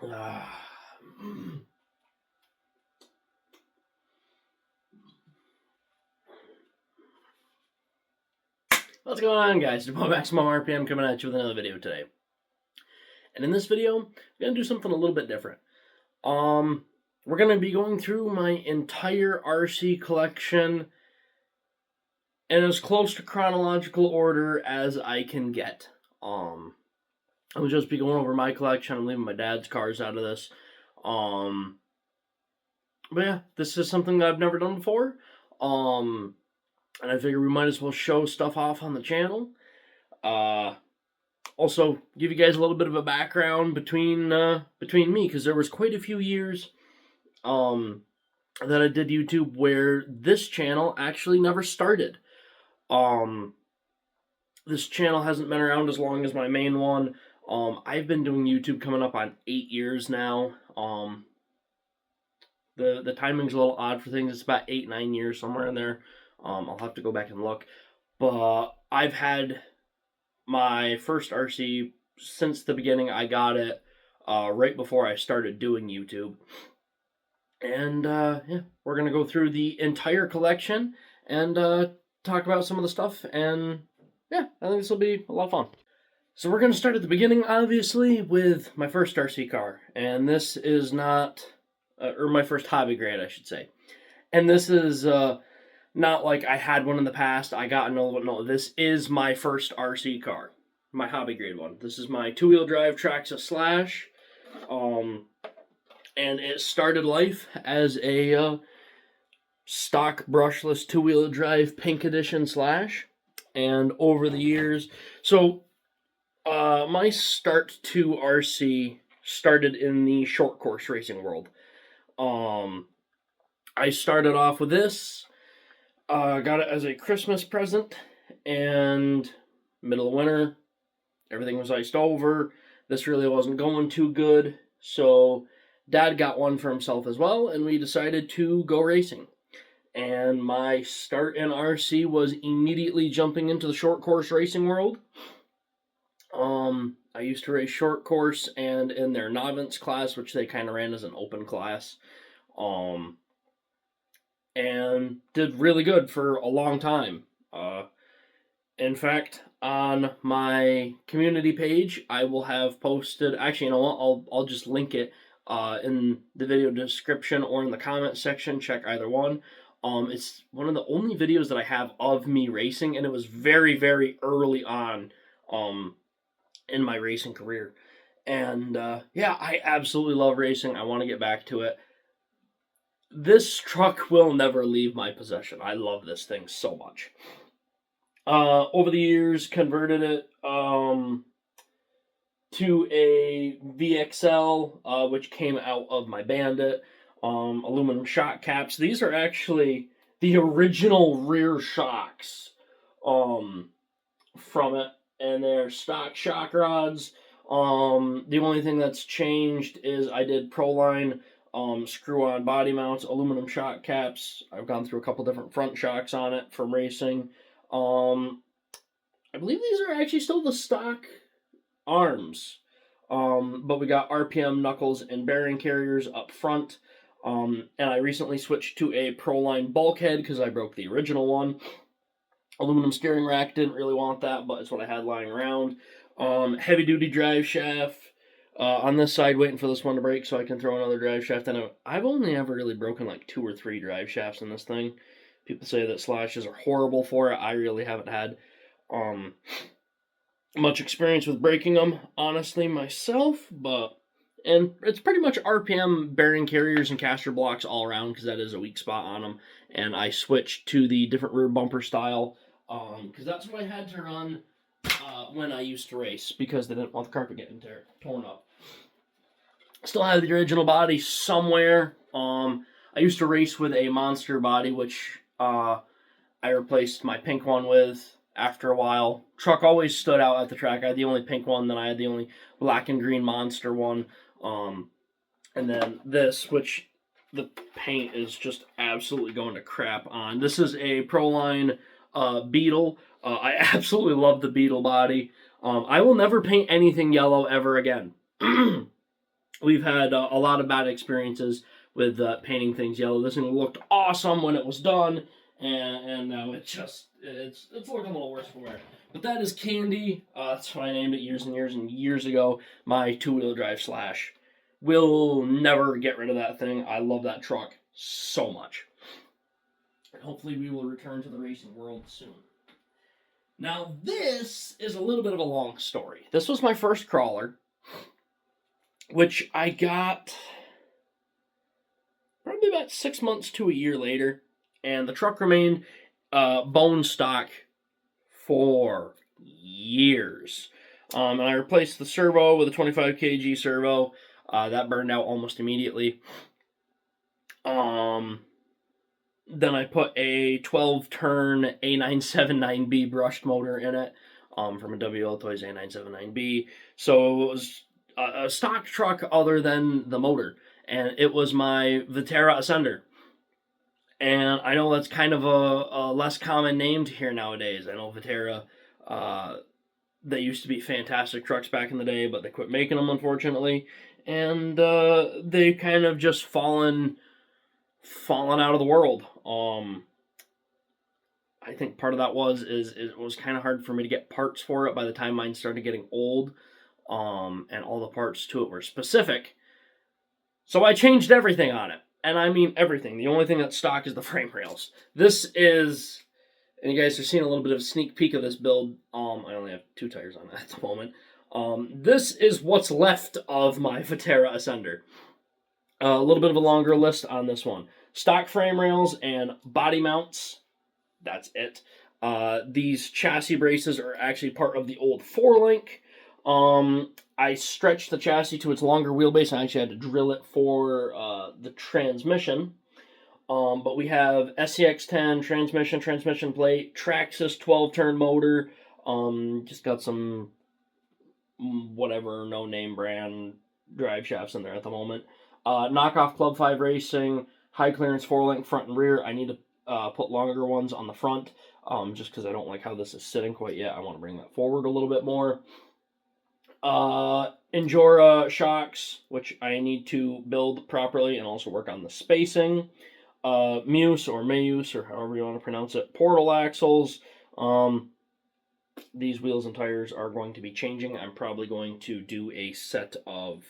Ah. What's going on, guys? Maximum RPM coming at you with another video today. And in this video, I'm going to do something a little bit different. We're going to be going through my entire RC collection in as close to chronological order as I can get. I'll just be going over my collection. I'm leaving my dad's cars out of this. But yeah, this is something that I've never done before. And I figure we might as well show stuff off on the channel. Also, give you guys a little bit of a background between me, because there was quite a few years that I did YouTube where this channel actually never started. This channel hasn't been around as long as my main one. I've been doing YouTube coming up on 8 years now. The timing's a little odd for things. It's about 8-9 years, somewhere in there. I'll have to go back and look. But I've had my first RC since the beginning. I got it right before I started doing YouTube. And yeah, we're going to go through the entire collection and talk about some of the stuff. And yeah, I think this will be a lot of fun. So we're going to start at the beginning, obviously, with my first RC car. And this is not, or my first hobby grade, I should say. And this is not like I had one in the past, I got an old one. No, this is my first RC car. My hobby grade one. This is my two-wheel drive Traxa Slash. And it started life as a stock brushless two-wheel drive Pink Edition Slash. And over the years, so my start to RC started in the short course racing world. I started off with this. Got it as a Christmas present, and middle of winter, everything was iced over. This really wasn't going too good, so Dad got one for himself as well, and we decided to go racing. And my start in RC was immediately jumping into the short course racing world. I used to race short course and in their novice class, which they kind of ran as an open class. And did really good for a long time. In fact, on my community page, I will have posted. Actually, you know what? I'll just link it in the video description or in the comment section. Check either one. It's one of the only videos that I have of me racing, and it was very, very early on in my racing career. And yeah, I absolutely love racing. I want to get back to it. This truck will never leave my possession. I love this thing so much. Over the years, converted it to a VXL, which came out of my Bandit. Aluminum shock caps. These are actually the original rear shocks from it, and they're stock shock rods. The only thing that's changed is I did Proline screw-on body mounts, aluminum shock caps. I've gone through a couple different front shocks on it from racing. I believe these are actually still the stock arms, but we got RPM knuckles and bearing carriers up front. And I recently switched to a Proline bulkhead because I broke the original one. Aluminum steering rack, didn't really want that, but it's what I had lying around. Heavy duty drive shaft. On this side, waiting for this one to break so I can throw another drive shaft in it. I've only ever really broken like 2 or 3 drive shafts in this thing. People say that slashes are horrible for it. I really haven't had much experience with breaking them, honestly, myself, and it's pretty much RPM bearing carriers and caster blocks all around because that is a weak spot on them. And I switched to the different rear bumper style because that's what I had to run when I used to race because they didn't want the carpet getting torn up. Still have the original body somewhere. I used to race with a monster body, which I replaced my pink one with after a while. Truck always stood out at the track. I had the only pink one, then I had the only black and green monster one. And then this, which the paint is just absolutely going to crap on. This is a Proline Beetle. I absolutely love the Beetle body. I will never paint anything yellow ever again. we've had a lot of bad experiences with painting things yellow. This thing looked awesome when it was done, and now it's looking a little worse for wear. But that is Candy. That's what I named it years and years and years ago. My two-wheel drive Slash. Will never get rid of that thing. I love that truck so much. And hopefully we will return to the racing world soon. Now this is a little bit of a long story. This was my first crawler, which I got probably about 6 months to a year later, and the truck remained bone stock for years. And I replaced the servo with a 25 kg servo. That burned out almost immediately. Then I put a 12-turn A979B brushed motor in it from a WL Toys A979B. So it was a stock truck other than the motor. And it was my Vetera Ascender. And I know that's kind of a less common name to hear nowadays. I know Vetera, they used to be fantastic trucks back in the day, but they quit making them, unfortunately. And they kind of just fallen out of the world. I think part of that was it was kind of hard for me to get parts for it by the time mine started getting old, and all the parts to it were specific. So I changed everything on it, and I mean everything. The only thing that's stock is the frame rails. This is, and you guys are seeing a little bit of a sneak peek of this build. I only have 2 tires on it at the moment. This is what's left of my Vetera Ascender. A little bit of a longer list on this one. Stock frame rails and body mounts. That's it. These chassis braces are actually part of the old 4-link. I stretched the chassis to its longer wheelbase. I actually had to drill it for the transmission. But we have SCX10 transmission plate, Traxxas 12-turn motor. Just got some whatever no-name brand drive shafts in there at the moment. Knockoff Club 5 Racing, high clearance 4-link front and rear. I need to put longer ones on the front, just because I don't like how this is sitting quite yet. I want to bring that forward a little bit more. Injora shocks, which I need to build properly and also work on the spacing. Muse or Mayuse, or however you want to pronounce it. Portal axles. These wheels and tires are going to be changing. I'm probably going to do a set of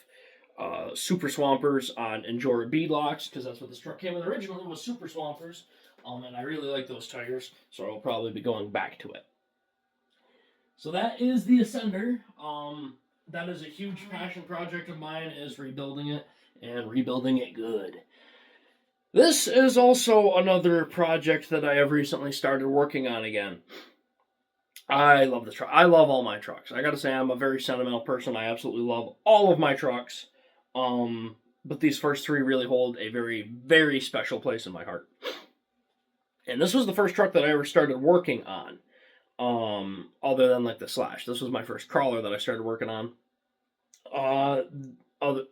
Super Swampers on Injora beadlocks, because that's what this truck came with originally, was Super Swampers. And I really like those tires, so I'll probably be going back to it. So that is the Ascender. That is a huge passion project of mine, is rebuilding it, and rebuilding it good. This is also another project that I have recently started working on again. I love this truck. I love all my trucks. I gotta say, I'm a very sentimental person. I absolutely love all of my trucks. But these first 3 really hold a very, very special place in my heart. And this was the first truck that I ever started working on. Other than like the Slash. This was my first crawler that I started working on.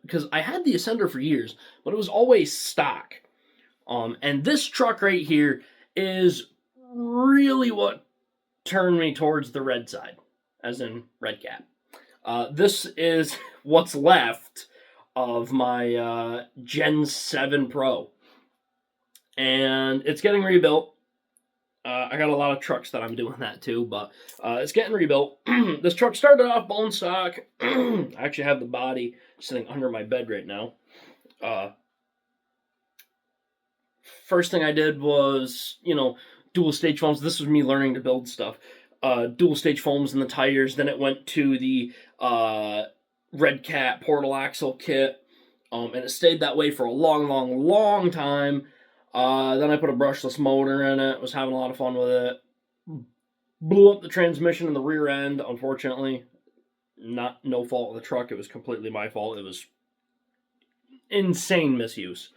Because I had the Ascender for years, but it was always stock. And this truck right here is really what turned me towards the red side, as in Red Cat. This is what's left of my Gen 7 Pro. And it's getting rebuilt. I got a lot of trucks that I'm doing that too, but it's getting rebuilt. This truck started off bone stock. I actually have the body sitting under my bed right now. First thing I did was, dual stage foams. This was me learning to build stuff. Dual stage foams in the tires. Then it went to the Red Cat portal axle kit. And it stayed that way for a long, long, long time. Then I put a brushless motor in it. Was having a lot of fun with it. Blew up the transmission in the rear end, unfortunately. No fault of the truck. It was completely my fault. It was insane misuse.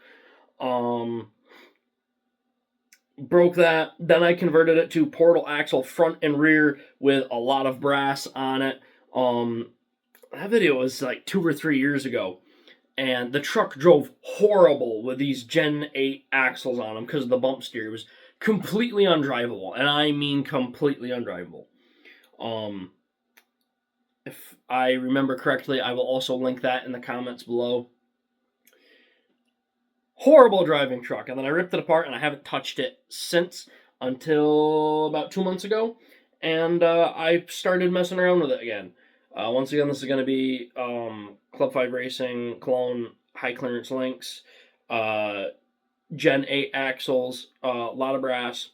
Broke that. Then I converted it to portal axle front and rear with a lot of brass on it. That video was like 2 or 3 years ago. And the truck drove horrible with these Gen 8 axles on them because of the bump steer. It was completely undrivable. And I mean completely undrivable. If I remember correctly, I will also link that in the comments below. Horrible driving truck. And then I ripped it apart, and I haven't touched it since until about 2 months ago. And I started messing around with it again. Once again, this is going to be Club 5 Racing Cologne high clearance links, Gen 8 axles, a lot of brass.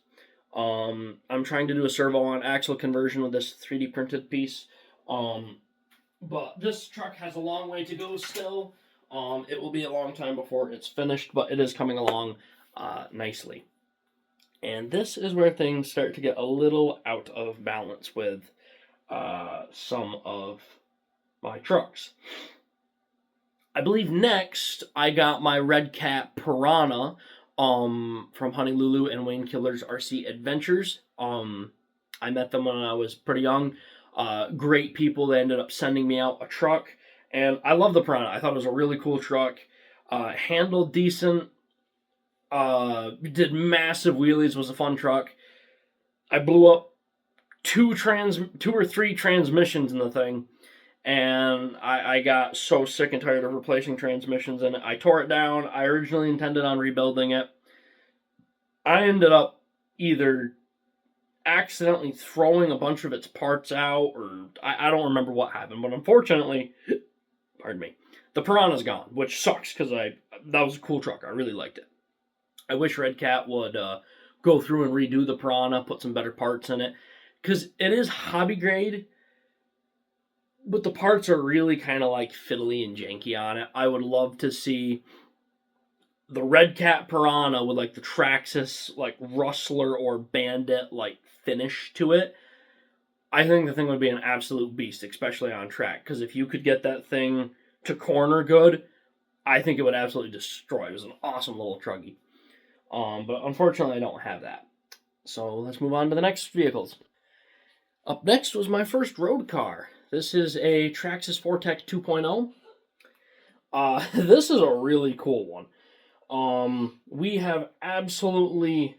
I'm trying to do a servo on axle conversion with this 3D printed piece. But this truck has a long way to go still. It will be a long time before it's finished, but it is coming along nicely. And this is where things start to get a little out of balance with some of my trucks. I believe next I got my Red Cat Piranha from Honolulu and Wayne Killer's RC Adventures. I met them when I was pretty young. Great people. They ended up sending me out a truck, and I love the Piranha. I thought it was a really cool truck. Handled decent. Did massive wheelies. Was a fun truck. I blew up two or three transmissions in the thing, and I got so sick and tired of replacing transmissions in it. I tore it down. I originally intended on rebuilding it. I ended up either accidentally throwing a bunch of its parts out, or I don't remember what happened, but unfortunately, pardon me, the Piranha's gone, which sucks because that was a cool truck. I really liked it. I wish Red Cat would go through and redo the Piranha, put some better parts in it, because it is hobby grade, but the parts are really kind of like fiddly and janky on it. I would love to see the Red Cat Piranha with like the Traxxas like Rustler or Bandit like finish to it. I think the thing would be an absolute beast, especially on track, because if you could get that thing to corner good, I think it would absolutely destroy. It was an awesome little truggy. But unfortunately, I don't have that. So let's move on to the next vehicles. Up next was my first road car. This is a Traxxas Fortec 2.0. This is a really cool one. We have absolutely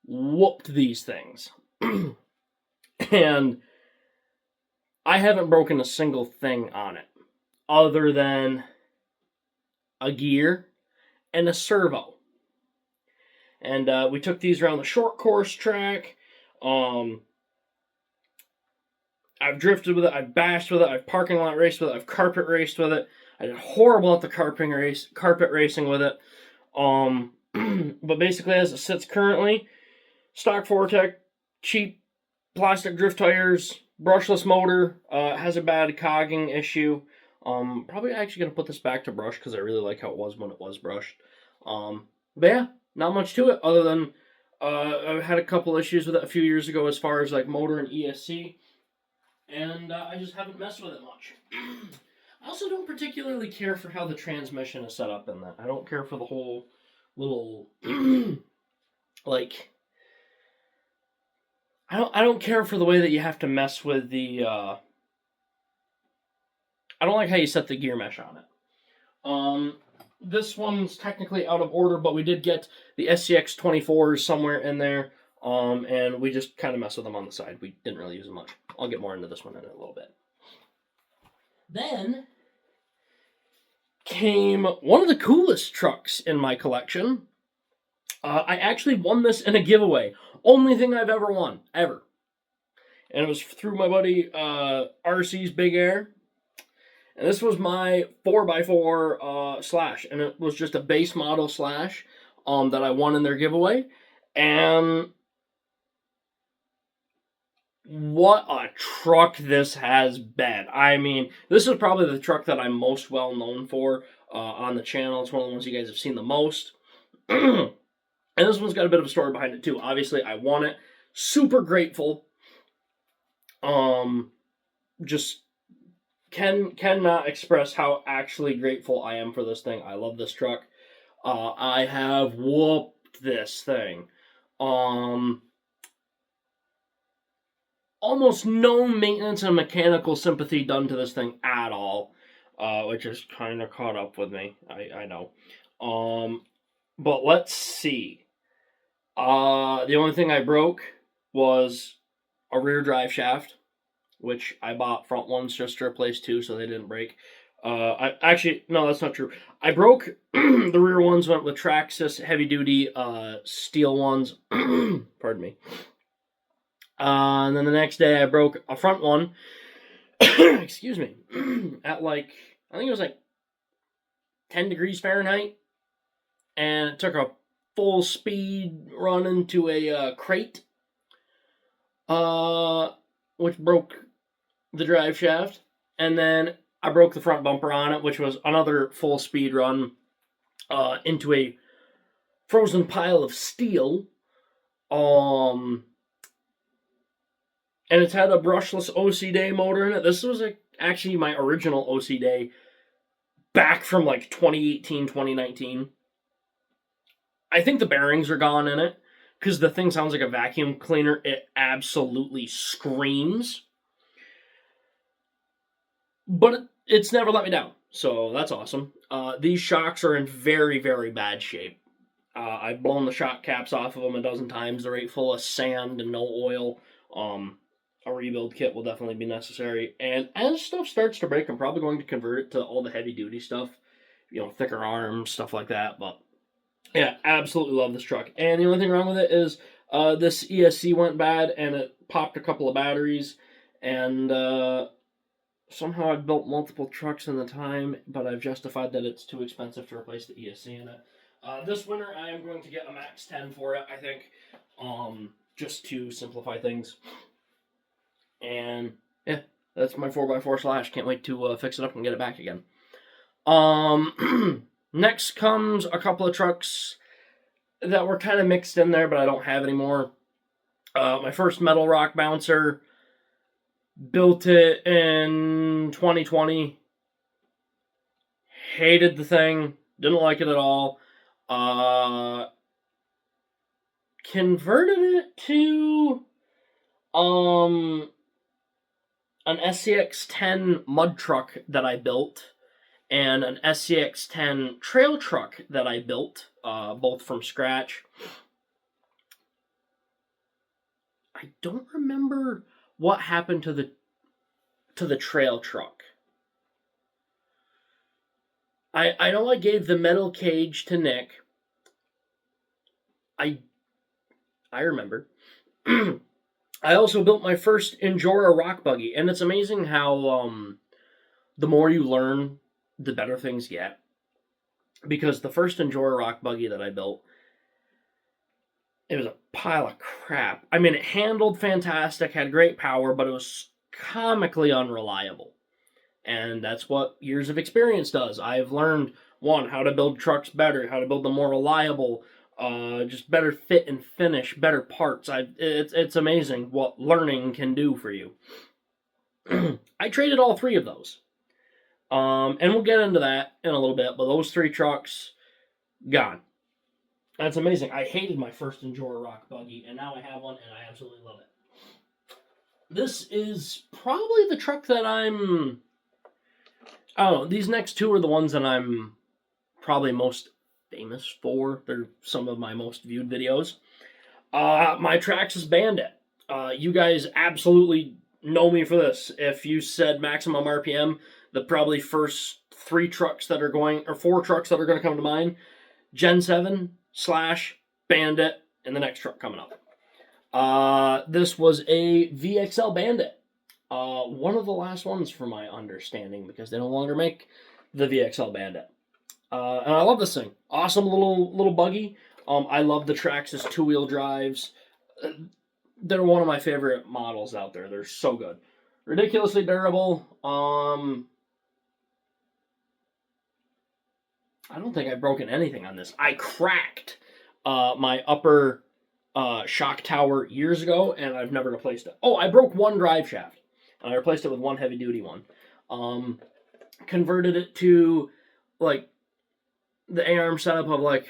whooped these things. And I haven't broken a single thing on it, other than a gear and a servo. And we took these around the short course track. I've drifted with it, I've bashed with it, I've parking lot raced with it, I've carpet raced with it. I did horrible at the carpet racing with it. But basically, as it sits currently, stock Fortec, cheap plastic drift tires, brushless motor, has a bad cogging issue. Probably actually going to put this back to brush because I really like how it was when it was brushed. But yeah, not much to it other than I had a couple issues with it a few years ago as far as like motor and ESC, and I just haven't messed with it much. I also don't particularly care for how the transmission is set up in that. I don't care for the whole little like I don't care for the way that you have to mess with the I don't like how you set the gear mesh on it. This one's technically out of order, but we did get the SCX 24s somewhere in there, and we just kind of messed with them on the side. We didn't really use them much. I'll get more into this one in a little bit. Then came one of the coolest trucks in my collection. I actually won this in a giveaway. Only thing I've ever won, ever. And it was through my buddy RC's Big Air. And this was my 4x4 Slash. And it was just a base model Slash that I won in their giveaway. And what a truck this has been. I mean, this is probably the truck that I'm most well known for on the channel. It's one of the ones you guys have seen the most. And this one's got a bit of a story behind it too. Obviously, I won it. Super grateful. Just cannot express how actually grateful I am for this thing. I love this truck. I have whooped this thing. Almost no maintenance and mechanical sympathy done to this thing at all, which is kind of caught up with me. I know. But let's see. The only thing I broke was a rear drive shaft, which I bought front ones just to replace two so they didn't break. No, that's not true. I broke the rear ones, went with Traxxas heavy duty steel ones. Pardon me. And then the next day I broke a front one. Excuse me. At like, I think it was like 10 degrees Fahrenheit. And it took a full speed run into a crate, which broke the drive shaft. And then I broke the front bumper on it, which was another full speed run into a frozen pile of steel. And it's had a brushless OC Day motor in it. This was actually my original OC Day back from like 2018, 2019. I think the bearings are gone in it because the thing sounds like a vacuum cleaner. It absolutely screams. But it's never let me down, so that's awesome. These shocks are in very, very bad shape. I've blown the shock caps off of them a dozen times. They're right full of sand and no oil. A rebuild kit will definitely be necessary. And as stuff starts to break, I'm probably going to convert it to all the heavy duty stuff. Thicker arms, stuff like that. But yeah, absolutely love this truck. And the only thing wrong with it is this ESC went bad and it popped a couple of batteries. And somehow I've built multiple trucks in the time, but I've justified that it's too expensive to replace the ESC in it. This winter I am going to get a Max 10 for it, I think, just to simplify things. And yeah, that's my 4x4 Slash. Can't wait to fix it up and get it back again. Next comes a couple of trucks that were kind of mixed in there, but I don't have anymore. My first metal rock bouncer, built it in 2020. Hated the thing. Didn't like it at all. Converted it to an SCX-10 mud truck that I built and an SCX-10 trail truck that I built, both from scratch. I don't remember what happened to the trail truck. I know I gave the metal cage to Nick. I remember. I also built my first Injora rock buggy, and it's amazing how the more you learn, the better things get. Because the first Injora rock buggy that I built, it was a pile of crap. I mean, it handled fantastic, had great power, but it was comically unreliable. And that's what years of experience does. I've learned, one, how to build trucks better, how to build them more reliable, just better fit and finish, better parts. It's amazing what learning can do for you. I traded all three of those. And we'll get into that in a little bit, but those three trucks, gone. That's amazing. I hated my first Injora rock buggy, and now I have one, and I absolutely love it. This is probably the truck that I don't know, these next two are the ones that I'm probably most famous for. They're some of my most viewed videos. My Traxxas Bandit. You guys absolutely know me for this. If you said maximum RPM, the probably first four trucks that are going to come to mind, Gen 7, Slash, Bandit, and the next truck coming up. This was a VXL Bandit. One of the last ones, from my understanding, because they no longer make the VXL Bandit. And I love this thing. Awesome little buggy. I love the Traxxas two-wheel drives. They're one of my favorite models out there. They're so good. Ridiculously durable. I don't think I've broken anything on this. I cracked my upper shock tower years ago, and I've never replaced it. Oh, I broke one drive shaft. I replaced it with one heavy-duty one. Converted it to, like, the A-arm setup of, like,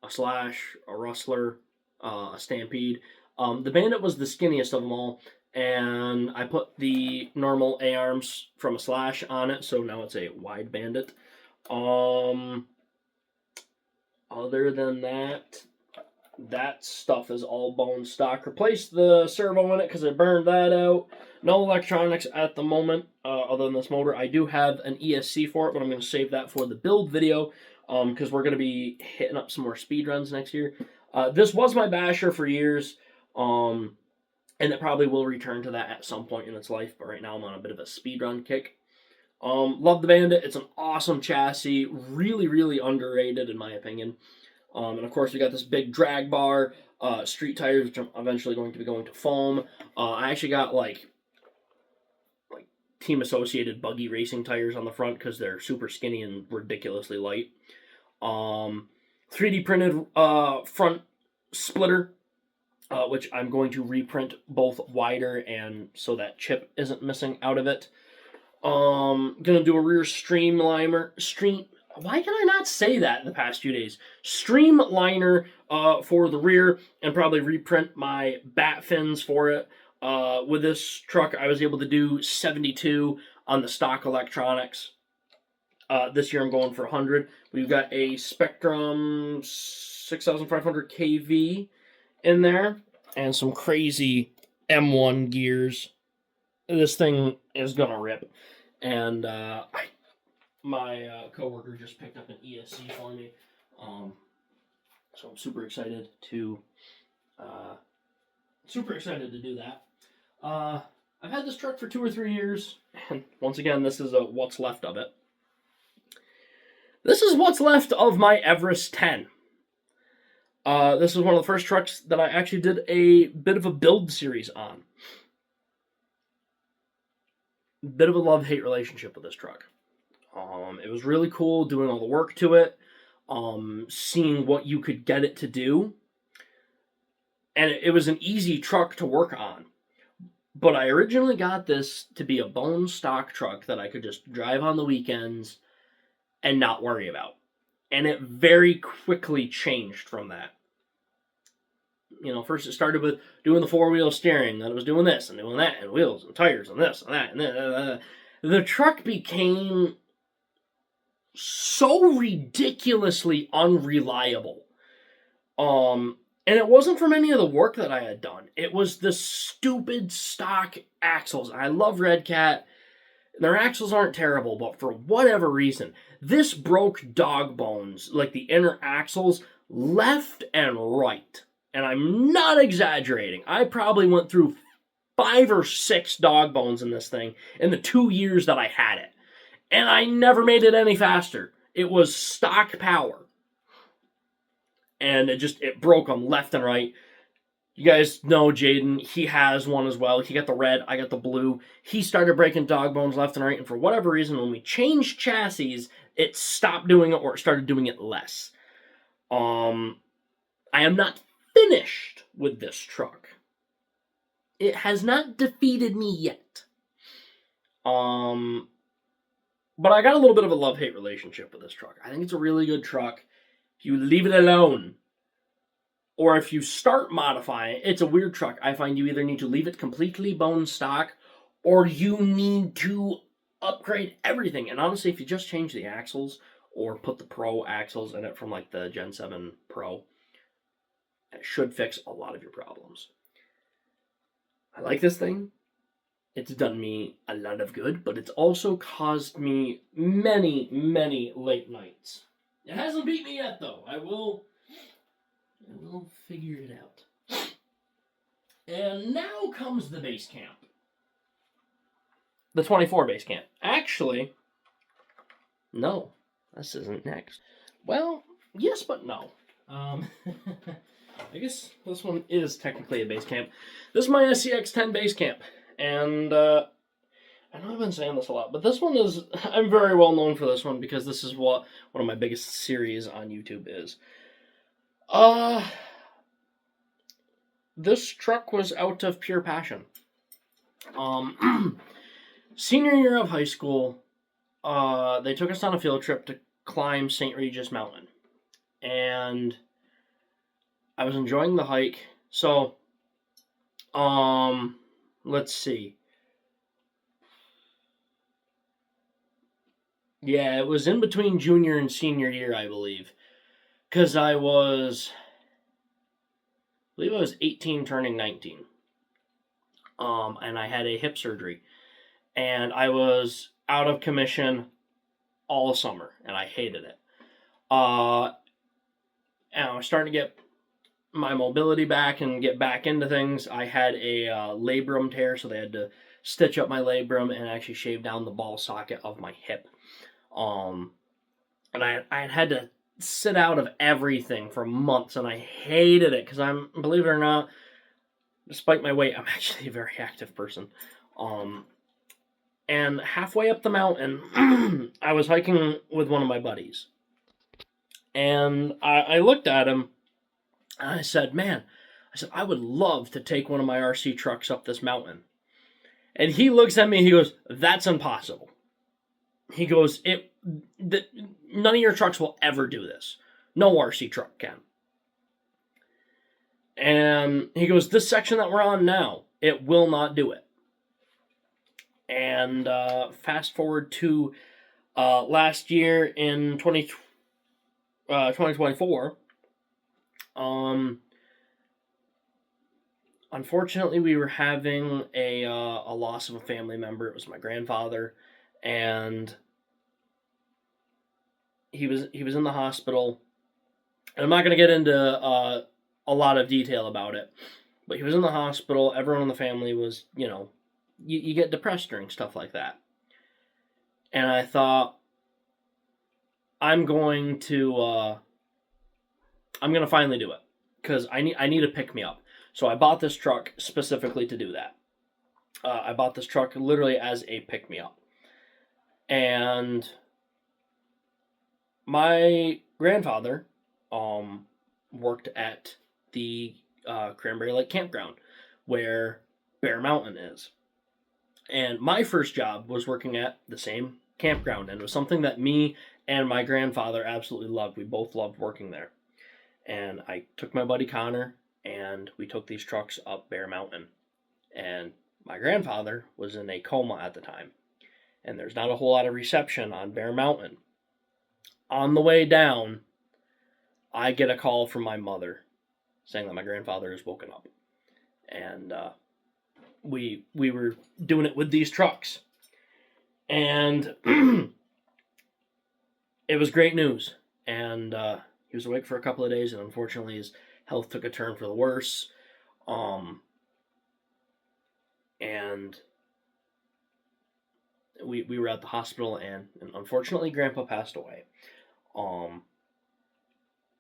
a Slash, a Rustler, a Stampede. The Bandit was the skinniest of them all, and I put the normal A-arms from a Slash on it, so now it's a wide Bandit. Other than that, that stuff is all bone stock. Replaced the servo in it because I burned that out. No electronics at the moment other than this motor. I do have an ESC for it, but I'm going to save that for the build video because we're going to be hitting up some more speed runs next year. This was my basher for years, and it probably will return to that at some point in its life, but right now I'm on a bit of a speed run kick. Love the Bandit. It's an awesome chassis. Really, really underrated in my opinion. And of course, we got this big drag bar, street tires, which I'm eventually going to be going to foam. I actually got like team associated buggy racing tires on the front because they're super skinny and ridiculously light. 3D printed front splitter, which I'm going to reprint both wider and so that chip isn't missing out of it. Gonna do a rear streamliner. Why can I not say that in the past few days? Streamliner for the rear and probably reprint my bat fins for it. With this truck, I was able to do 72 on the stock electronics. This year I'm going for 100. We've got a Spectrum 6500 KV in there and some crazy M1 gears. This thing is gonna rip. And my coworker just picked up an ESC for me, so I'm super excited to do that. I've had this truck for 2 or 3 years, and once again, this is what's left of it. This is what's left of my Everest 10. This is one of the first trucks that I actually did a bit of a build series on. Bit of a love-hate relationship with this truck. It was really cool doing all the work to it, seeing what you could get it to do, and it was an easy truck to work on. But I originally got this to be a bone stock truck that I could just drive on the weekends and not worry about. And it very quickly changed from that. You know, first it started with doing the 4-wheel steering, then it was doing this and doing that, and wheels and tires and this and that, and that. The truck became so ridiculously unreliable. And it wasn't from any of the work that I had done. It was the stupid stock axles. I love Red Cat. Their axles aren't terrible, but for whatever reason, this broke dog bones, like the inner axles, left and right. And I'm not exaggerating. I probably went through 5 or 6 dog bones in this thing in the 2 years that I had it. And I never made it any faster. It was stock power. And it broke them left and right. You guys know Jaden, he has one as well. He got the red, I got the blue. He started breaking dog bones left and right, and for whatever reason, when we changed chassis, it stopped doing it or it started doing it less. I am not finished with this truck. It has not defeated me yet. But I got a little bit of a love-hate relationship with this truck. I think it's a really good truck. If you leave it alone, or if you start modifying it, it's a weird truck. I find you either need to leave it completely bone stock, or you need to upgrade everything. And honestly, if you just change the axles, or put the Pro axles in it from like the Gen 7 Pro, it should fix a lot of your problems. I like this thing. It's done me a lot of good, but it's also caused me many, many late nights. It hasn't beat me yet, though. I will figure it out. And now comes the base camp. The 24 base camp. Actually, no, this isn't next. Well, yes, but no. I guess this one is technically a base camp. This is my SCX-10 base camp. And, I know I've been saying this a lot, but this one is, I'm very well known for this one because this is what one of my biggest series on YouTube is. This truck was out of pure passion. Senior year of high school, they took us on a field trip to climb St. Regis Mountain. And I was enjoying the hike. So, let's see. Yeah, it was in between junior and senior year, I believe. Because I was believe I was 18 turning 19. And I had a hip surgery. And I was out of commission all summer, and I hated it. And I was starting to get my mobility back and get back into things. I had a labrum tear, so they had to stitch up my labrum and actually shave down the ball socket of my hip. And I had to sit out of everything for months, and I hated it because believe it or not, despite my weight, I'm actually a very active person. And halfway up the mountain, I was hiking with one of my buddies. And I looked at him, and I said, man, I would love to take one of my RC trucks up this mountain. And he looks at me and he goes, that's impossible. He goes, none of your trucks will ever do this. No RC truck can. And he goes, this section that we're on now, it will not do it. And fast forward to last year in 2024, unfortunately, we were having a loss of a family member. It was my grandfather, and he was in the hospital. And I'm not going to get into a lot of detail about it, but he was in the hospital. Everyone in the family was, you get depressed during stuff like that. And I thought, I'm going to finally do it, because I need to pick me up. So I bought this truck specifically to do that. I bought this truck literally as a pick me up. And my grandfather worked at the Cranberry Lake Campground, where Bear Mountain is. And my first job was working at the same campground, and it was something that me and my grandfather absolutely loved. We both loved working there. And I took my buddy Connor, and we took these trucks up Bear Mountain. And my grandfather was in a coma at the time, and there's not a whole lot of reception on Bear Mountain. On the way down, I get a call from my mother saying that my grandfather is woken up. And we were doing it with these trucks. And it was great news. And he was awake for a couple of days, and unfortunately his health took a turn for the worse. And we were at the hospital, and unfortunately Grandpa passed away.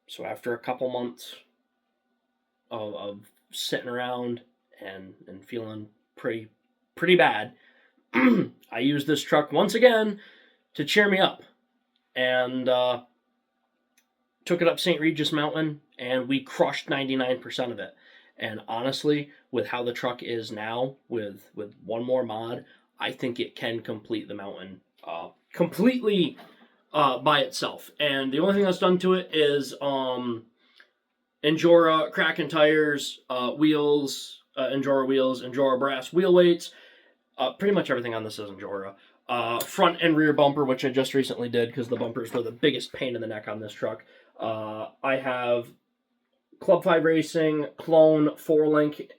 So after a couple months of sitting around and feeling pretty bad, I used this truck once again to cheer me up, and took it up St. Regis Mountain, and we crushed 99% of it. And honestly, with how the truck is now, with one more mod, I think it can complete the mountain completely by itself. And the only thing that's done to it is Endura cracking tires, wheels, Endura wheels, Endura brass wheel weights. Pretty much everything on this is Endura. Front and rear bumper, which I just recently did because the bumpers were the biggest pain in the neck on this truck. I have Club 5 Racing clone 4-link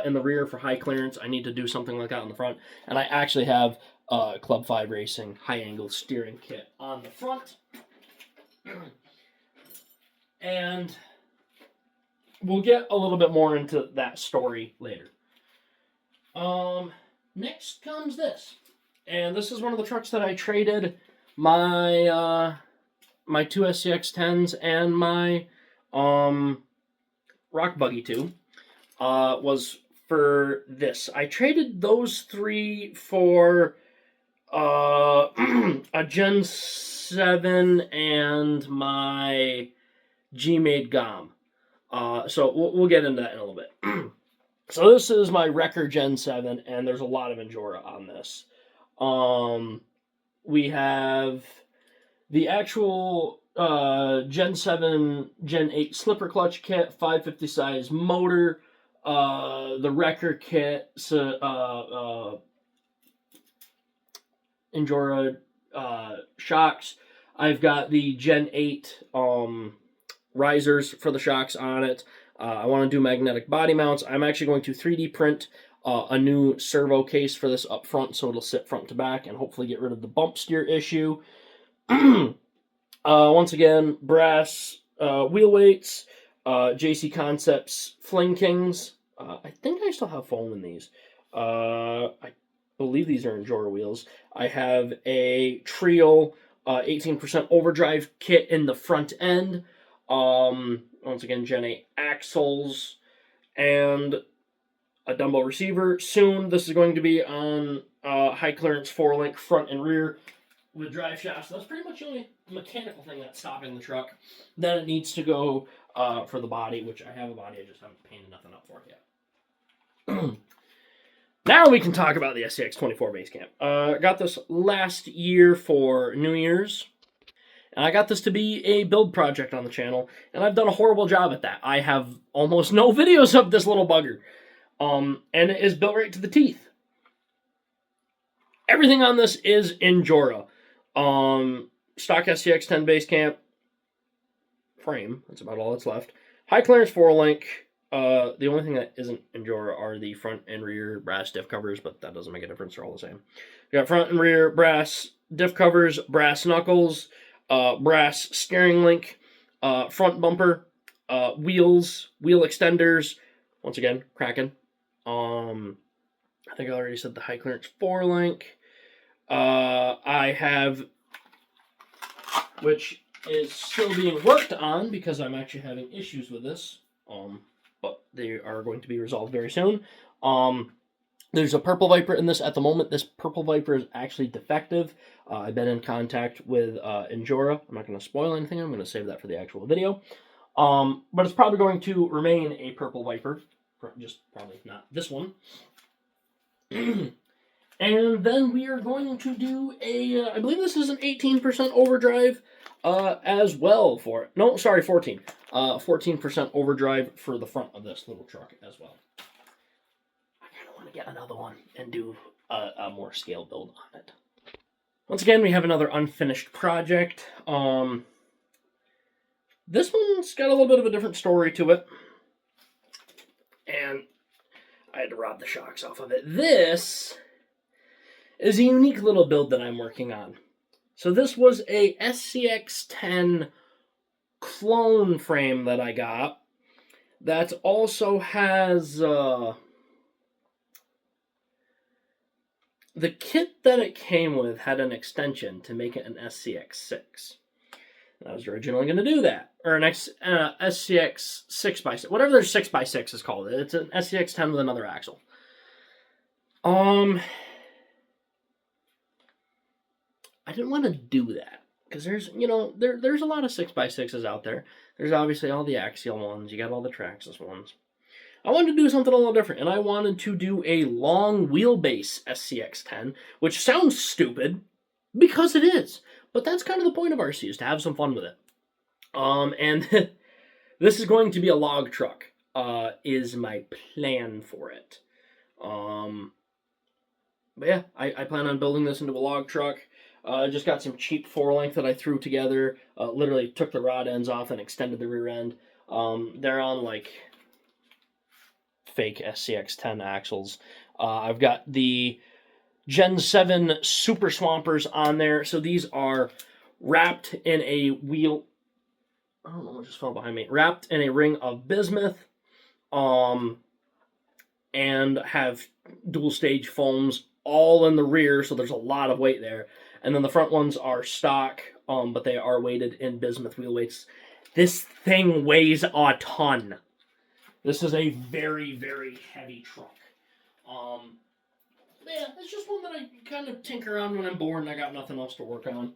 in the rear for high clearance. I need to do something like that on the front. And I actually have Club 5 Racing high angle steering kit on the front. And we'll get a little bit more into that story later. Next comes this. And this is one of the trucks that I traded my my two SCX-10s and my Rock Buggy to. Was for this. I traded those three for a Gen 7 and my G-Made GOM. So we'll get into that in a little bit. So this is my Wrecker Gen 7, and there's a lot of Endura on this. We have the actual Gen 7, Gen 8 slipper clutch kit, 550 size motor, the Wrecker kit, Endura shocks. I've got the Gen 8 risers for the shocks on it. I want to do magnetic body mounts. I'm actually going to 3D print a new servo case for this up front, so it'll sit front to back and hopefully get rid of the bump steer issue. Once again, brass wheel weights, JC Concepts Fling Kings. I think I still have foam in these. I believe these are Injora wheels. I have a Trio 18% overdrive kit in the front end. Once again, Gen 8 axles and a dumbbell receiver. Soon, this is going to be on high clearance 4-link front and rear with drive shafts. So that's pretty much the only mechanical thing that's stopping the truck. Then it needs to go for the body, which I have a body, I just haven't painted nothing up for it yet. Now we can talk about the SCX-24 base camp. I got this last year for New Year's. And I got this to be a build project on the channel, and I've done a horrible job at that. I have almost no videos of this little bugger. And it is built right to the teeth. Everything on this is Injora. Stock SCX-10 base camp frame. That's about all that's left. High clearance 4-link. The only thing that isn't Injora are the front and rear brass diff covers, but that doesn't make a difference. They're all the same. You got front and rear brass diff covers, brass knuckles, brass steering link, front bumper, wheels, wheel extenders. Once again, Kraken. I think I already said the high clearance 4-link. I have, which is still being worked on because I'm actually having issues with this. But they are going to be resolved very soon. There's a Purple Viper in this at the moment. This Purple Viper is actually defective. I've been in contact with Injora. I'm not going to spoil anything. I'm going to save that for the actual video. But it's probably going to remain a Purple Viper. Just probably not this one. And then we are going to do a, I believe this is an 18% overdrive as well for it. No, sorry, 14. 14% overdrive for the front of this little truck as well. I kind of want to get another one and do a more scale build on it. Once again, we have another unfinished project. This one's got a little bit of a different story to it. And I had to rob the shocks off of it. This is a unique little build that I'm working on. So this was a SCX-10 clone frame that I got that also has the kit that it came with had an extension to make it an SCX-6. I was originally going to do that, or an SCX 6x6, whatever their 6x6 is called. It's an SCX-10 with another axle. I didn't want to do that because there's, there's a lot of 6x6s out there. There's obviously all the axial ones. You got all the Traxxas ones. I wanted to do something a little different, and I wanted to do a long wheelbase SCX-10, which sounds stupid because it is. But that's kind of the point of RC, is to have some fun with it. And this is going to be a log truck, is my plan for it. But yeah, I plan on building this into a log truck. I just got some cheap 4-link that I threw together. Literally took the rod ends off and extended the rear end. They're on like fake SCX-10 axles. I've got the Gen 7 Super Swampers on there. So these are wrapped in a wheel. I don't know what just fell behind me. Wrapped in a ring of bismuth. And have dual stage foams all in the rear. So there's a lot of weight there. And then the front ones are stock, but they are weighted in bismuth wheel weights. This thing weighs a ton. This is a very, very heavy truck. Yeah, it's just one that I kind of tinker on when I'm bored and I got nothing else to work on.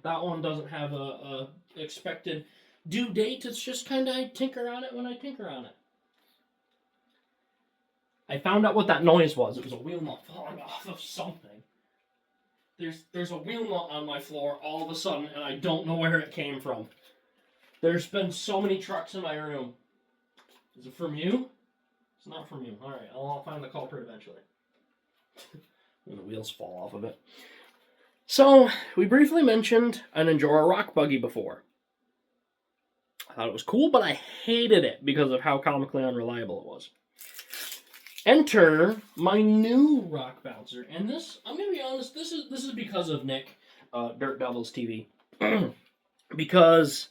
That one doesn't have a expected due date. It's just kind of I tinker on it when I tinker on it. I found out what that noise was. It was a wheel nut falling off of something. There's a wheel nut on my floor all of a sudden, and I don't know where it came from. There's been so many trucks in my room. Is it from you? It's not from you. All right, I'll find the culprit eventually. When the wheels fall off of it. So, we briefly mentioned an Injora rock buggy before. thought it was cool, but I hated it because of how comically unreliable it was. Enter my new rock bouncer, and this, I'm gonna be honest, this is because of Nick, Dirt Devils TV, because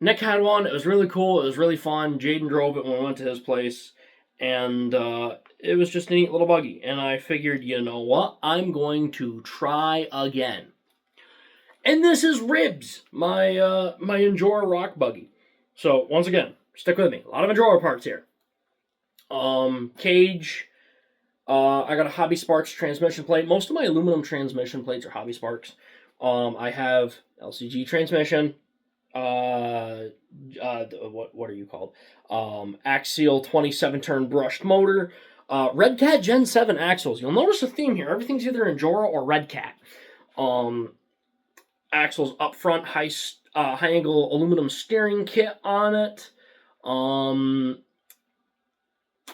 Nick had one. It was really cool. It was really fun. Jaden drove it when we went to his place, and it was just a neat little buggy. And I figured, you know what? I'm going to try again. And this is Ribs, my my Endura rock buggy. So once again, stick with me. A lot of Endura parts here. Cage. I got a Hobby Sparks transmission plate. Most of my aluminum transmission plates are Hobby Sparks. I have LCG transmission. What are you called? Axial 27 turn brushed motor. Red Cat Gen 7 axles. You'll notice a theme here. Everything's either Endura or Red Cat. Axles up front, high angle aluminum steering kit on it.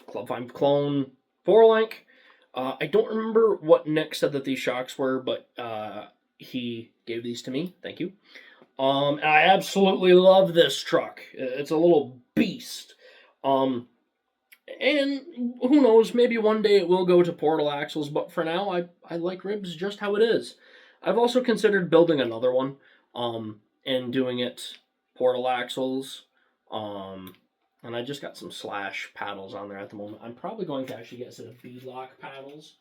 Club 5 Clone 4-link. I don't remember what Nick said that these shocks were, but he gave these to me. Thank you. And I absolutely love this truck. It's a little beast. And who knows, maybe one day it will go to portal axles, but for now, I like Ribs just how it is. I've also considered building another one, and doing it portal axles. And I just got some Slash paddles on there at the moment. I'm probably going to actually get a set of beadlock paddles.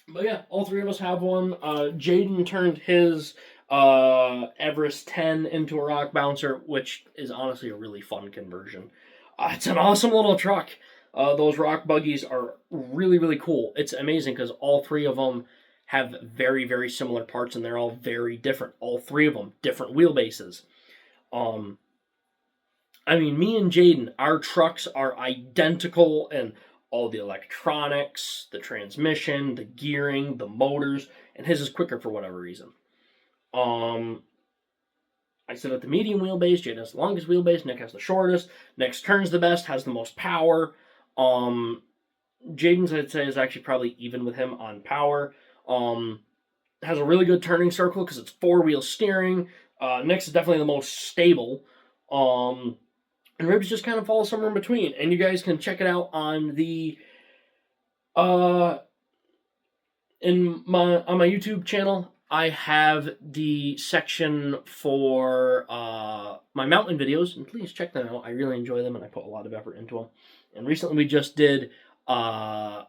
But yeah, all three of us have one. Jaden turned his Everest 10 into a rock bouncer, which is honestly a really fun conversion. It's an awesome little truck. Those rock buggies are really, really cool. It's amazing because all three of them have very, very similar parts, and they're all very different. All three of them, different wheelbases. I mean, me and Jaden, our trucks are identical in all the electronics, the transmission, the gearing, the motors, and his is quicker for whatever reason. I sit at the medium wheelbase, Jaden has the longest wheelbase, Nick has the shortest, Nick's turns the best, has the most power. Jaden's, I'd say, is actually probably even with him on power. Has a really good turning circle because it's 4-wheel steering. Nick's is definitely the most stable. And Ribs just kind of falls somewhere in between. And you guys can check it out on the on my YouTube channel. I have the section for my mountain videos, and please check them out. I really enjoy them, and I put a lot of effort into them. And recently we just did Mount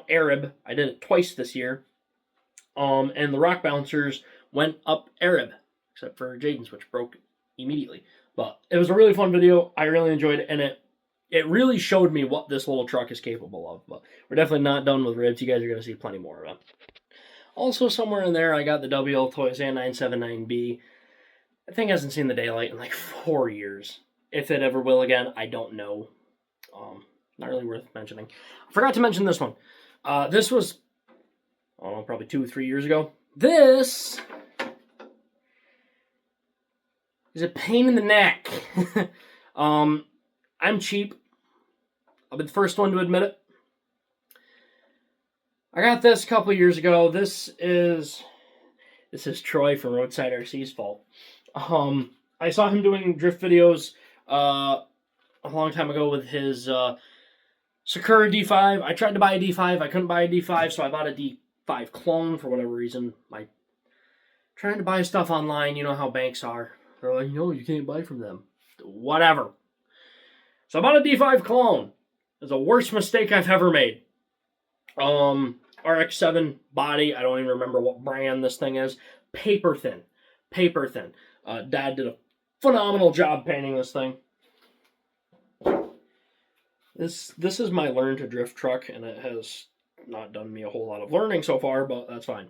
Arab. I did it twice this year. And the rock bouncers went up Arab, except for Jaden's, which broke immediately. But it was a really fun video. I really enjoyed it, and it really showed me what this little truck is capable of. But we're definitely not done with Ribs. You guys are going to see plenty more of them. Also, somewhere in there, I got the WL Toys A979B. That thing hasn't seen the daylight in like 4 years. If it ever will again, I don't know. Not really worth mentioning. I forgot to mention this one. This was, I don't know, probably 2 or 3 years ago. This is a pain in the neck. I'm cheap. I'll be the first one to admit it. I got this a couple years ago. This is Troy from Roadside RC's fault. I saw him doing drift videos a long time ago with his Sakura D5. I tried to buy a D5. I couldn't buy a D5, so I bought a D5 clone for whatever reason. Trying to buy stuff online, you know how banks are. They're like, no, you can't buy from them. Whatever. So I bought a D5 clone. It's the worst mistake I've ever made. RX-7 body. I don't even remember what brand this thing is. Paper thin. Dad did a phenomenal job painting this thing. This is my learn to drift truck, and it has not done me a whole lot of learning so far, but that's fine.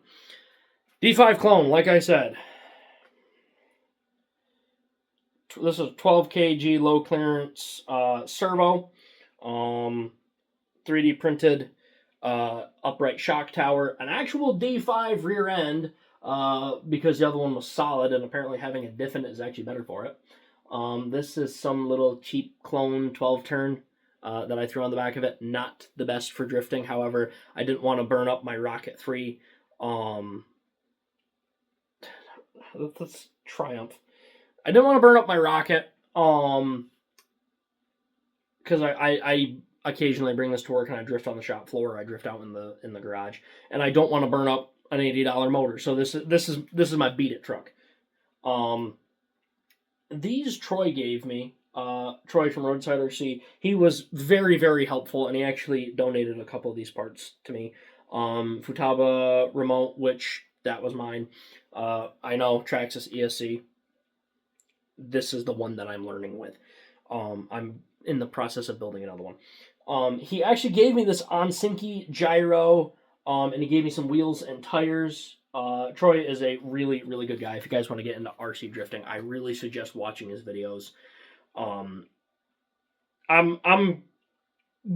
D5 clone, like I said. This is 12 kg low clearance servo. 3D printed upright shock tower. An actual D5 rear end because the other one was solid, and apparently having a diff in it is actually better for it. This is some little cheap clone 12 turn that I threw on the back of it. Not the best for drifting. However, I didn't want to burn up my Rocket 3 That's Triumph. I didn't want to burn up my rocket, because I occasionally bring this to work and I drift on the shop floor. I drift out in the garage, and I don't want to burn up an $80 motor. So this is my Beat It truck. These Troy gave me. Troy from Roadside RC. He was very, very helpful, and he actually donated a couple of these parts to me. Futaba remote, which that was mine. I know Traxxas ESC. This is the one that I'm learning with. I'm in the process of building another one. He actually gave me this Onsinky gyro, and he gave me some wheels and tires. Troy is a really, really good guy. If you guys want to get into RC drifting, I really suggest watching his videos. I'm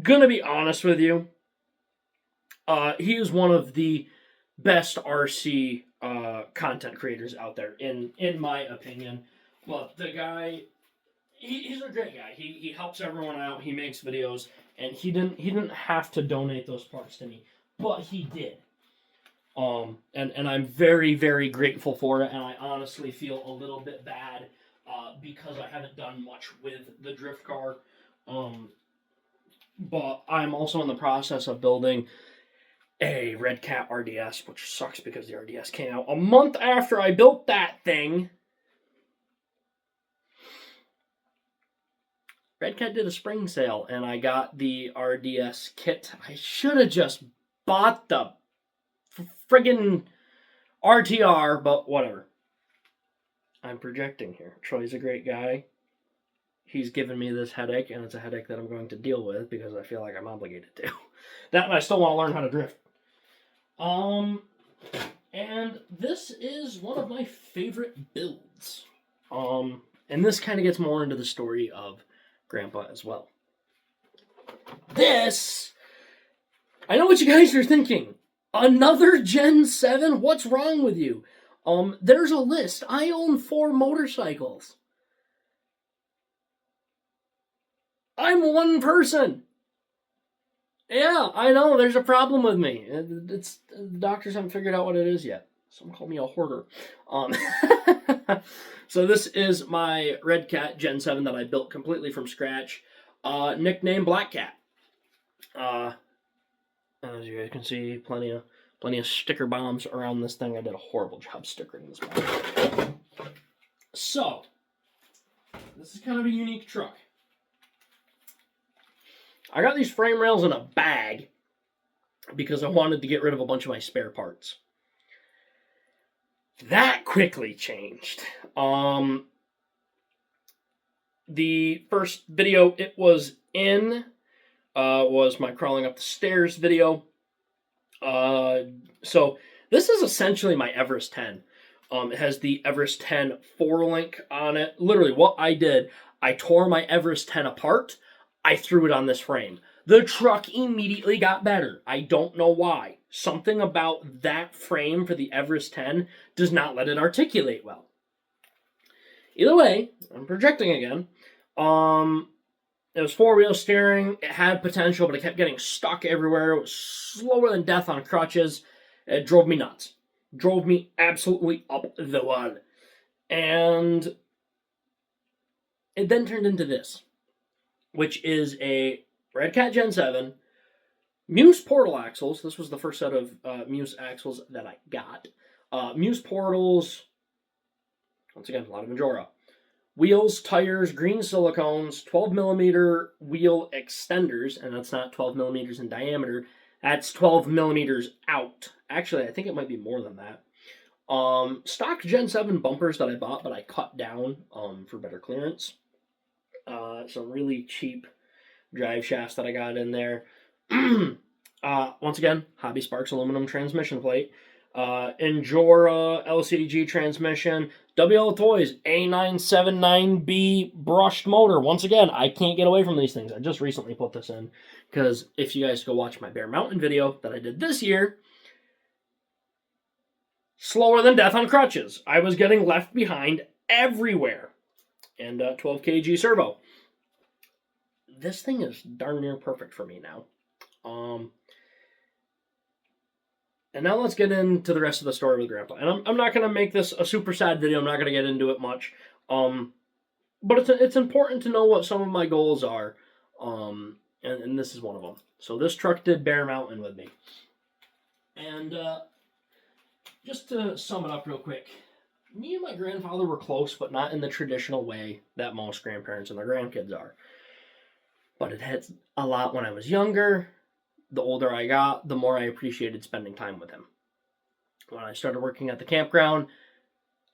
gonna be honest with you. He is one of the best RC content creators out there, in my opinion. But the guy, he's a great guy. He helps everyone out. He makes videos, and he didn't have to donate those parts to me, but he did. And I'm very, very grateful for it, and I honestly feel a little bit bad because I haven't done much with the drift car. But I'm also in the process of building a Red Cat RDS, which sucks because the RDS came out a month after I built that thing. Red Cat did a spring sale, and I got the RDS kit. I should have just bought the friggin' RTR, but whatever. I'm projecting here. Troy's a great guy. He's given me this headache, and it's a headache that I'm going to deal with because I feel like I'm obligated to. That, and I still want to learn how to drift. And this is one of my favorite builds. And this kind of gets more into the story of Grandpa as well. This, I know what you guys are thinking. Another Gen 7? What's wrong with you? There's a list. I own 4 motorcycles. I'm one person. Yeah, I know. There's a problem with me. It's the doctors haven't figured out what it is yet. Some call me a hoarder. So this is my Red Cat Gen 7 that I built completely from scratch. Nickname Black Cat. As you guys can see, plenty of sticker bombs around this thing. I did a horrible job stickering this bomb. So, this is kind of a unique truck. I got these frame rails in a bag because I wanted to get rid of a bunch of my spare parts. That quickly changed. The first video it was in was my crawling up the stairs video. So this is essentially my Everest 10. It has the Everest 10 4-link on it. Literally what I did, I tore my Everest 10 apart. I threw it on this frame. The truck immediately got better. I don't know why. Something about that frame for the Everest 10 does not let it articulate well. Either way, I'm projecting again. It was 4-wheel steering. It had potential, but it kept getting stuck everywhere. It was slower than death on crutches. It drove me nuts. Drove me absolutely up the wall. And it then turned into this, which is a Red Cat Gen 7, Muse portal axles. This was the first set of Muse axles that I got. Muse portals, once again, a lot of Majora. Wheels, tires, green silicones, 12mm wheel extenders, and that's not 12 millimeters in diameter. That's 12 millimeters out. Actually, I think it might be more than that. Stock Gen 7 bumpers that I bought, but I cut down for better clearance. Some really cheap drive shafts that I got in there. Once again, Hobby Sparks aluminum transmission plate. Injora LCDG transmission. WL Toys A979B brushed motor. Once again, I can't get away from these things. I just recently put this in because if you guys go watch my Bear Mountain video that I did this year, slower than death on crutches. I was getting left behind everywhere. And 12 kg servo. This thing is darn near perfect for me now. And now let's get into the rest of the story with Grandpa. And I'm not going to make this a super sad video. I'm not going to get into it much. But it's important to know what some of my goals are. And this is one of them. So this truck did Bear Mountain with me. And just to sum it up real quick, me and my grandfather were close, but not in the traditional way that most grandparents and their grandkids are. But it had a lot when I was younger. The older I got, the more I appreciated spending time with him. When I started working at the campground,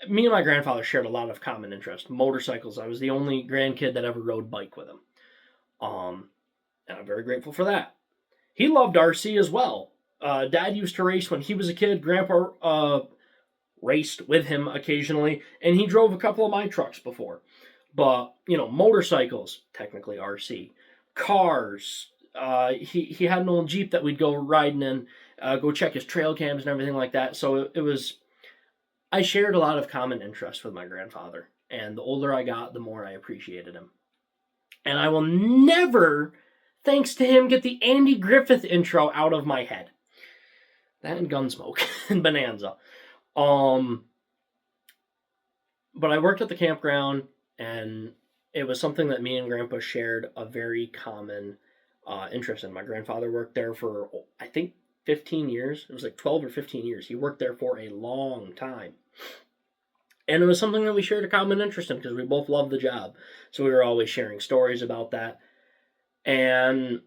me and my grandfather shared a lot of common interests. Motorcycles. I was the only grandkid that ever rode bike with him. And I'm very grateful for that. He loved RC as well. Dad used to race when he was a kid. Grandpa raced with him occasionally, and he drove a couple of my trucks before. But, motorcycles, technically RC. Cars. He had an old Jeep that we'd go riding in, go check his trail cams and everything like that. So I shared a lot of common interests with my grandfather. And the older I got, the more I appreciated him. And I will never, thanks to him, get the Andy Griffith intro out of my head. That and Gunsmoke and Bonanza. But I worked at the campground, and it was something that me and Grandpa shared a very common interest in. My grandfather worked there for, I think, 15 years. It was like 12 or 15 years. He worked there for a long time. And it was something that we shared a common interest in because we both loved the job. So we were always sharing stories about that. And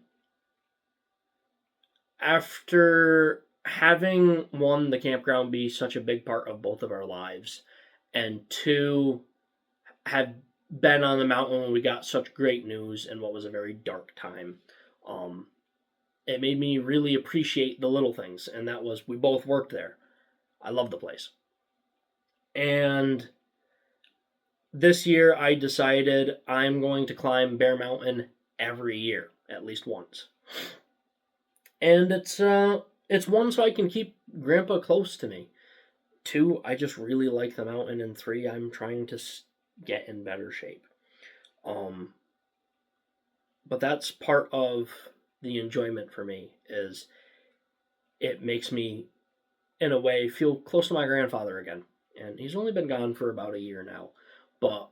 after having, one, the campground be such a big part of both of our lives, and two, had been on the mountain when we got such great news in what was a very dark time, it made me really appreciate the little things. And that was, we both worked there. I love the place. And this year I decided I'm going to climb Bear Mountain every year, at least once. And it's one, so I can keep Grandpa close to me. Two, I just really like the mountain. And three, I'm trying to get in better shape. But that's part of the enjoyment for me, is it makes me, in a way, feel close to my grandfather again. And he's only been gone for about a year now. But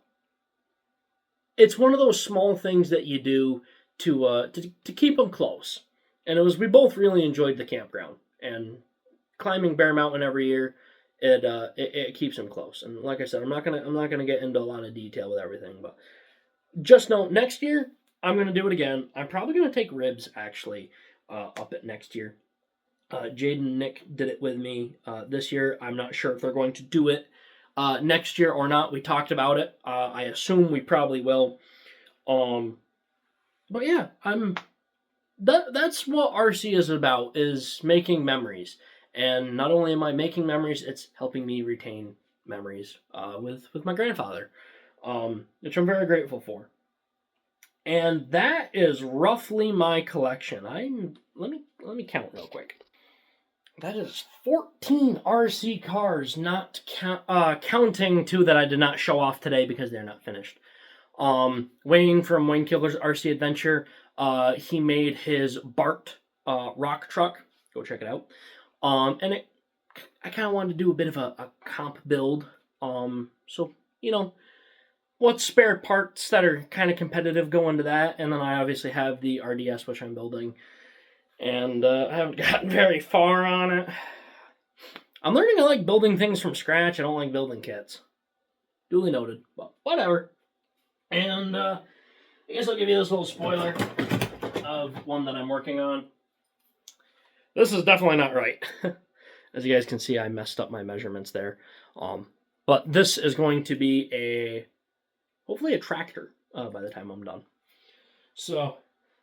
it's one of those small things that you do to keep him close. And we both really enjoyed the campground. And climbing Bear Mountain every year, it keeps him close. And like I said, I'm not gonna get into a lot of detail with everything, but just know next year I'm gonna do it again. I'm probably gonna take ribs actually up at next year. Jade and Nick did it with me this year. I'm not sure if they're going to do it next year or not. We talked about it. I assume we probably will. But yeah, that's what RC is about, is making memories. And not only am I making memories, it's helping me retain memories with my grandfather, which I'm very grateful for. And that is roughly my collection. Let me count real quick. That is 14 RC cars, not counting two that I did not show off today because they're not finished. Wayne from Wayne Killer's RC Adventure, he made his Bart rock truck. Go check it out. And I kind of wanted to do a bit of a comp build. So, what spare parts that are kind of competitive go into that. And then I obviously have the RDS, which I'm building. And I haven't gotten very far on it. I'm learning I like building things from scratch. I don't like building kits. Duly noted. But whatever. And I guess I'll give you this little spoiler of one that I'm working on. This is definitely not right. As you guys can see, I messed up my measurements there. But this is going to be hopefully a tractor by the time I'm done. So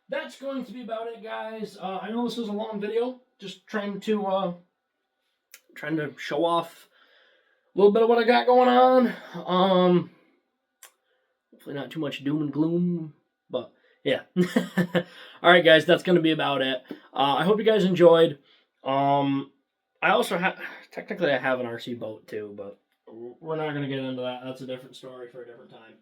that's going to be about it, guys. I know this is a long video. Just trying to show off a little bit of what I got going on. Hopefully not too much doom and gloom, but yeah. All right, guys, that's going to be about it. I hope you guys enjoyed. I also technically I have an RC boat too, but we're not going to get into that. That's a different story for a different time.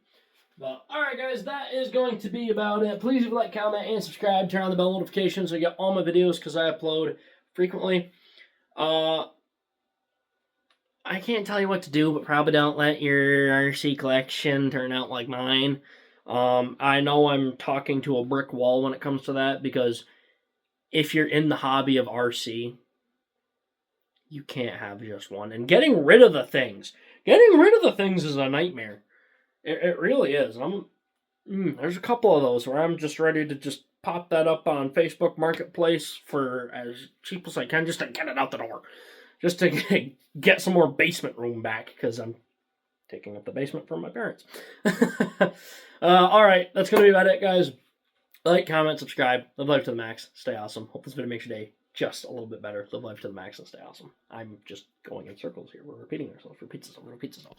But, alright guys, that is going to be about it. Please leave a like, comment, and subscribe. Turn on the bell notifications so you get all my videos because I upload frequently. Uh, I can't tell you what to do, but probably don't let your RC collection turn out like mine. I know I'm talking to a brick wall when it comes to that, because if you're in the hobby of RC, you can't have just one. And getting rid of the things, is a nightmare. It really is. There's a couple of those where I'm just ready to just pop that up on Facebook Marketplace for as cheap as I can, just to get it out the door, just to get some more basement room back, because I'm taking up the basement from my parents. All right, that's gonna be about it, guys. Like, comment, subscribe. Live life to the max. Stay awesome. Hope this video makes your day just a little bit better. Live life to the max and stay awesome. I'm just going in circles here. We're repeating ourselves. Repeat yourself.